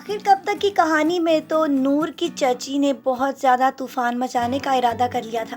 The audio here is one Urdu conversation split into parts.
آخر کب تک کی کہانی میں تو نور کی چچی نے بہت زیادہ طوفان مچانے کا ارادہ کر لیا تھا،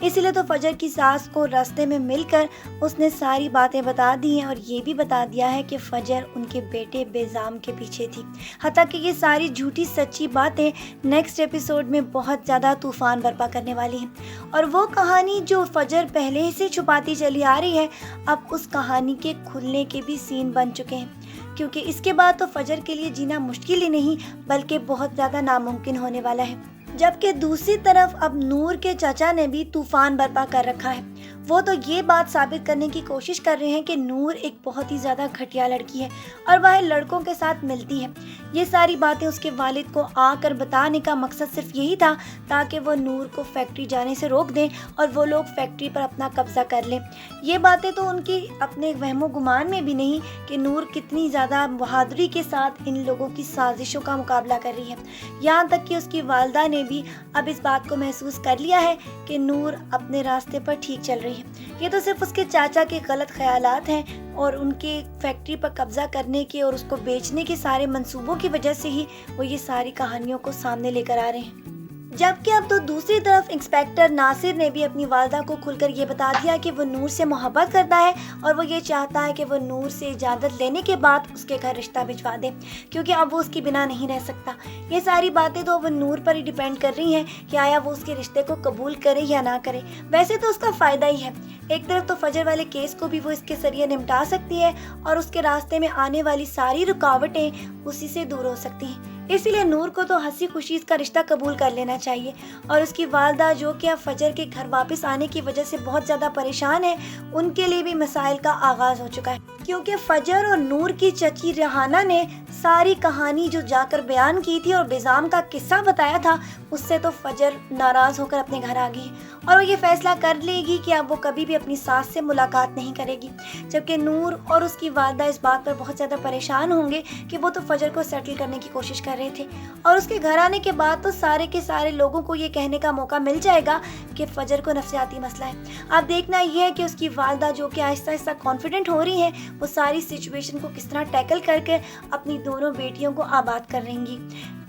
اسی لیے تو فجر کی ساس کو راستے میں مل کر اس نے ساری باتیں بتا دی ہیں اور یہ بھی بتا دیا ہے کہ فجر ان کے بیٹے بیزام کے پیچھے تھی، حتیٰ کہ یہ ساری جھوٹی سچی باتیں نیکسٹ ایپیسوڈ میں بہت زیادہ طوفان برپا کرنے والی ہیں، اور وہ کہانی جو فجر پہلے سے چھپاتی چلی آ رہی ہے اب اس کہانی کے کھلنے کے بھی سین بن چکے ہیں، کیونکہ اس کے بعد تو فجر کے لیے جینا مشکل ہی نہیں بلکہ بہت زیادہ ناممکن ہونے والا ہے، جبکہ دوسری طرف اب نور کے چچا نے بھی طوفان برپا کر رکھا ہے۔ وہ تو یہ بات ثابت کرنے کی کوشش کر رہے ہیں کہ نور ایک بہت ہی زیادہ گھٹیا لڑکی ہے اور وہ لڑکوں کے ساتھ ملتی ہے۔ یہ ساری باتیں اس کے والد کو آ کر بتانے کا مقصد صرف یہی تھا تاکہ وہ نور کو فیکٹری جانے سے روک دیں اور وہ لوگ فیکٹری پر اپنا قبضہ کر لیں۔ یہ باتیں تو ان کی اپنے وہم و گمان میں بھی نہیں کہ نور کتنی زیادہ بہادری کے ساتھ ان لوگوں کی سازشوں کا مقابلہ کر رہی ہے، یہاں تک کہ اس کی والدہ نے بھی اب اس بات کو محسوس کر لیا ہے کہ نور اپنے راستے پر ٹھیک چل رہی ہے۔ یہ تو صرف اس کے چاچا کے غلط خیالات ہیں اور ان کے فیکٹری پر قبضہ کرنے کے اور اس کو بیچنے کے سارے منصوبوں کی وجہ سے ہی وہ یہ ساری کہانیوں کو سامنے لے کر آ رہے ہیں۔ جبکہ اب تو دوسری طرف انسپیکٹر ناصر نے بھی اپنی والدہ کو کھل کر یہ بتا دیا کہ وہ نور سے محبت کرتا ہے اور وہ یہ چاہتا ہے کہ وہ نور سے اجازت لینے کے بعد اس کے گھر رشتہ بھجوا دے، کیونکہ اب وہ اس کے بنا نہیں رہ سکتا۔ یہ ساری باتیں تو وہ نور پر ہی ڈیپینڈ کر رہی ہیں کہ آیا وہ اس کے رشتے کو قبول کرے یا نہ کرے۔ ویسے تو اس کا فائدہ ہی ہے، ایک طرف تو فجر والے کیس کو بھی وہ اس کے ذریعے نمٹا سکتی ہے اور اس کے راستے میں آنے والی ساری رکاوٹیں اسی سے دور ہو سکتی ہیں۔ اسی لیے نور کو تو ہنسی خوشی اس کا رشتہ قبول کر لینا چاہیے، اور اس کی والدہ جو کہ اب فجر کے گھر واپس آنے کی وجہ سے بہت زیادہ پریشان ہے، ان کے لیے بھی مسائل کا آغاز ہو چکا ہے، کیونکہ فجر اور نور کی چچی ریحانہ نے ساری کہانی جو جا کر بیان کی تھی اور بیزام کا قصہ بتایا تھا، اس سے تو فجر ناراض ہو کر اپنے گھر آ گئی اور وہ یہ فیصلہ کر لے گی کہ اب وہ کبھی بھی اپنی ساس سے ملاقات نہیں کرے گی، جبکہ نور اور اس کی والدہ اس بات پر بہت زیادہ پریشان ہوں گے کہ وہ تو فجر کو سیٹل کرنے کی کوشش کر رہے تھے، اور اس کے گھر آنے کے بعد تو سارے کے سارے لوگوں کو یہ کہنے کا موقع مل جائے گا کہ فجر کو نفسیاتی مسئلہ ہے۔ اب دیکھنا یہ ہے کہ اس کی والدہ جو کہ آہستہ آہستہ کانفیڈنٹ ہو رہی ہیں، وہ ساری سچویشن کو کس طرح ٹیکل کر کے اپنی دونوں بیٹیوں کو آباد کر رہیں گی۔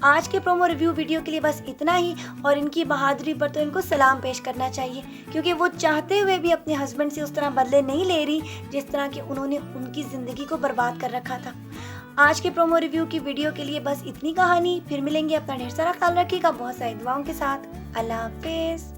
آج کے پرومو ریویو ویڈیو کے لیے بس اتنا ہی، اور ان کی بہادری پر تو ان کو سلام پیش کرنا چاہیے، کیونکہ وہ چاہتے ہوئے بھی اپنے ہسبینڈ سے اس طرح بدلے نہیں لے رہی جس طرح کہ انہوں نے ان کی زندگی کو برباد کر رکھا تھا۔ آج کے پرومو ریویو کی ویڈیو کے لیے بس اتنی کہانی، پھر ملیں گے، اپنا ڈھیر سارا خیال رکھیے گا، بہت ساری دعاؤں کے ساتھ۔ اللہ حافظ۔